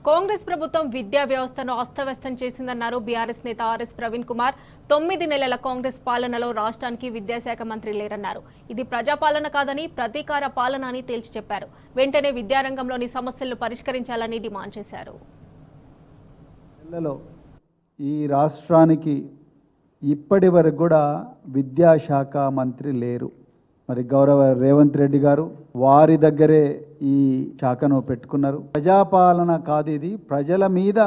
కాంగ్రెస్ ప్రభుత్వం విద్యా వ్యవస్థను అస్తవ్యస్తం చేసిందన్నారు బీఆర్ఎస్ నేత ఆర్ఎస్ ప్రవీణ్ కుమార్. 9 నెలల కాంగ్రెస్ పాలనలో రాష్ట్రానికి విద్యాశాఖ మంత్రి లేరన్నారు. ఇది ప్రజాపాలన కాదని ప్రతీకార పాలన అని తేల్చి చెప్పారు. వెంటనే విద్యారంగంలోని సమస్యలను పరిష్కరించాలని డిమాండ్ చేశారు. ఈ రాష్ట్రానికి ఇప్పటి వరకు కూడా విద్యాశాఖ మంత్రి లేరు. మరి గౌరవ రేవంత్ రెడ్డి గారు వారి దగ్గరే ఈ శాఖను పెట్టుకున్నారు. ప్రజాపాలన కాదు, ఇది ప్రజల మీద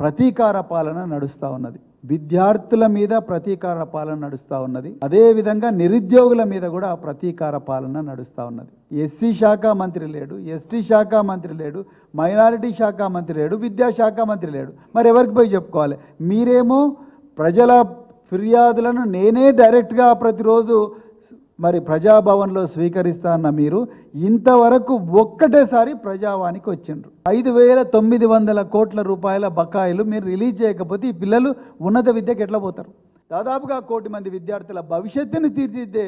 ప్రతీకార పాలన నడుస్తూ ఉన్నది. విద్యార్థుల మీద ప్రతీకార పాలన నడుస్తూ ఉన్నది. అదేవిధంగా నిరుద్యోగుల మీద కూడా ప్రతీకార పాలన నడుస్తూ ఉన్నది. ఎస్సీ శాఖ మంత్రి లేడు, ఎస్టీ శాఖ మంత్రి లేడు, మైనారిటీ శాఖ మంత్రి లేడు, విద్యాశాఖ మంత్రి లేడు. మరి ఎవరికి పోయి చెప్పుకోవాలి? మీరేమో ప్రజల ఫిర్యాదులను నేనే డైరెక్ట్గా ప్రతిరోజు మరి ప్రజాభవన్లో స్వీకరిస్తా అన్న మీరు ఇంతవరకు ఒక్కటేసారి ప్రజావానికి వచ్చిండ్రు. 5,900 కోట్ల రూపాయల బకాయిలు మీరు రిలీజ్ చేయకపోతే ఈ పిల్లలు ఉన్నత విద్యకు ఎట్లా పోతారు? దాదాపుగా 1 కోటి మంది విద్యార్థుల భవిష్యత్తును తీర్చిదిద్దే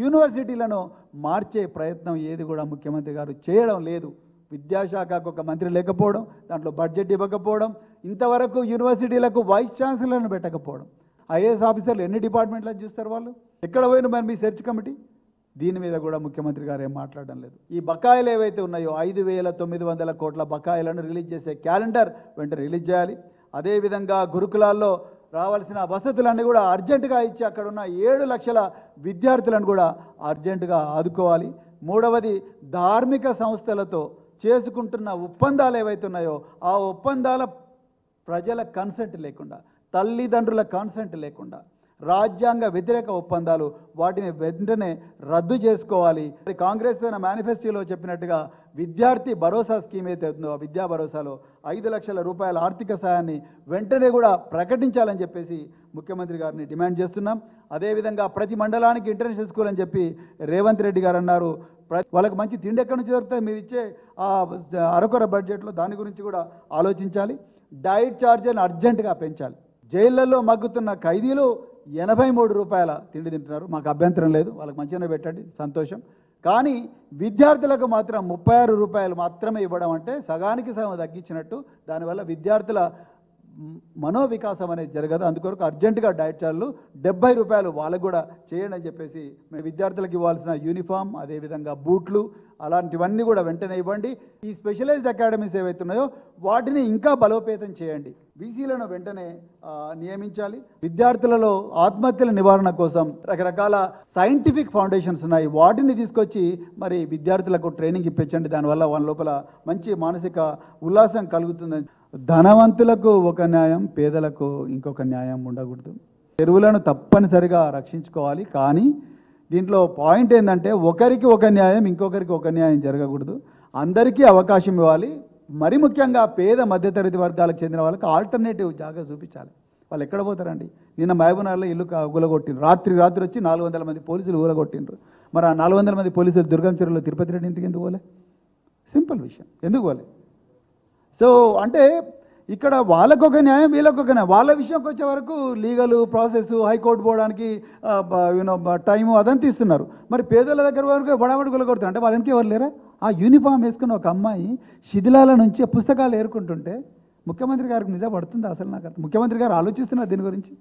యూనివర్సిటీలను మార్చే ప్రయత్నం ఏది కూడా ముఖ్యమంత్రి గారు చేయడం లేదు. విద్యాశాఖకు ఒక మంత్రి లేకపోవడం, దాంట్లో బడ్జెట్ ఇవ్వకపోవడం, ఇంతవరకు యూనివర్సిటీలకు వైస్ ఛాన్సలర్ను పెట్టకపోవడం. ఐఏఎస్ ఆఫీసర్లు ఎన్ని డిపార్ట్మెంట్లను చూస్తారు? వాళ్ళు ఎక్కడ పోయిన మరి మీ సెర్చ్ కమిటీ? దీని మీద కూడా ముఖ్యమంత్రి గారు ఏం మాట్లాడడం లేదు. ఈ బకాయిలు ఏవైతే ఉన్నాయో 5,900 కోట్ల బకాయిలను రిలీజ్ చేసే క్యాలెండర్ వెంటనే రిలీజ్ చేయాలి. అదేవిధంగా గురుకులాల్లో రావాల్సిన వసతులన్నీ కూడా అర్జెంటుగా ఇచ్చి అక్కడ ఉన్న 7 లక్షల విద్యార్థులను కూడా అర్జెంటుగా ఆదుకోవాలి. మూడవది, ధార్మిక సంస్థలతో చేసుకుంటున్న ఒప్పందాలు ఏవైతే ఉన్నాయో ఆ ఒప్పందాల ప్రజల కన్సెంట్ లేకుండా, తల్లిదండ్రుల కాన్సెంట్ లేకుండా రాజ్యాంగ వ్యతిరేక ఒప్పందాలు, వాటిని వెంటనే రద్దు చేసుకోవాలి. కాంగ్రెస్ తన మేనిఫెస్టోలో చెప్పినట్టుగా విద్యార్థి భరోసా స్కీమ్ అయితే ఉందో ఆ విద్యా భరోసాలో 5 లక్షల రూపాయల ఆర్థిక సాయాన్ని వెంటనే కూడా ప్రకటించాలని చెప్పేసి ముఖ్యమంత్రి గారిని డిమాండ్ చేస్తున్నాం. అదేవిధంగా ప్రతి మండలానికి ఇంటర్నేషనల్ స్కూల్ అని చెప్పి రేవంత్ రెడ్డి గారు అన్నారు. వాళ్ళకి మంచి తిండి ఎక్కడి నుంచి దొరుకుతాయి? మీరు ఇచ్చే ఆ అరకొర బడ్జెట్లో దాని గురించి కూడా ఆలోచించాలి. డైట్ ఛార్జీని అర్జెంటుగా పెంచాలి. జైళ్లలో మగ్గుతున్న ఖైదీలు 83 రూపాయల తిండి తింటున్నారు. మాకు అభ్యంతరం లేదు, వాళ్ళకి మంచిగానే పెట్టండి, సంతోషం. కానీ విద్యార్థులకు మాత్రం 36 రూపాయలు మాత్రమే ఇవ్వడం అంటే సగానికి సగం తగ్గించినట్టు. దానివల్ల విద్యార్థుల మనోవికాసం అనేది జరగదు. అందుకొరకు అర్జెంటుగా డైట్ ఛార్జీలు 70 రూపాయలు వాళ్ళకు కూడా చేయండి అని చెప్పేసి మేము విద్యార్థులకు ఇవ్వాల్సిన యూనిఫామ్, అదేవిధంగా బూట్లు, అలాంటివన్నీ కూడా వెంటనే ఇవ్వండి. ఈ స్పెషలైజ్డ్ అకాడమీస్ ఏవైతే ఉన్నాయో వాటిని ఇంకా బలోపేతం చేయండి. బీసీలను వెంటనే నియమించాలి. విద్యార్థులలో ఆత్మహత్యల నివారణ కోసం రకరకాల సైంటిఫిక్ ఫౌండేషన్స్ ఉన్నాయి, వాటిని తీసుకొచ్చి మరి విద్యార్థులకు ట్రైనింగ్ ఇప్పించండి. దానివల్ల వాళ్ళ లోపల మంచి మానసిక ఉల్లాసం కలుగుతుందని. ధనవంతులకు ఒక న్యాయం, పేదలకు ఇంకొక న్యాయం ఉండకూడదు. చెరువులను తప్పనిసరిగా రక్షించుకోవాలి. కానీ దీంట్లో పాయింట్ ఏంటంటే ఒకరికి ఒక న్యాయం, ఇంకొకరికి ఒక న్యాయం జరగకూడదు. అందరికీ అవకాశం ఇవ్వాలి. మరి ముఖ్యంగా పేద మధ్యతరగతి వర్గాలకు చెందిన వాళ్ళకి ఆల్టర్నేటివ్ జాగా చూపించాలి. వాళ్ళు ఎక్కడ పోతారండి? నిన్న మహబూబ్నగర్లో ఇల్లు ఊలగొట్టిండ్రు. రాత్రి వచ్చి 400 మంది పోలీసులు ఊలగొట్టిండ్రు. మరి ఆ 400 మంది పోలీసులు దుర్గం చెరువులో తిరుపతి రెడ్డి ఇంటికి ఎందుకు పోలే? సింపుల్ విషయం, ఎందుకు పోలే? సో అంటే ఇక్కడ వాళ్ళకొక న్యాయం, వీళ్ళకొక న్యాయం. వాళ్ళ విషయంకి వచ్చే వరకు లీగల్ ప్రాసెస్, హైకోర్టు పోవడానికి టైము అదంతా ఇస్తున్నారు. మరి పేదల దగ్గర వరకు బడాబడి గులగొడుతున్నారు. అంటే వాళ్ళకి ఎవరు లేరా? ఆ యూనిఫామ్ వేసుకున్న ఒక అమ్మాయి శిథిలాల నుంచి పుస్తకాలు ఏరుకుంటుంటే ముఖ్యమంత్రి గారికి నిజం పడుతుంది అసలు? నాకు ముఖ్యమంత్రి గారు ఆలోచిస్తున్నారు దీని గురించి.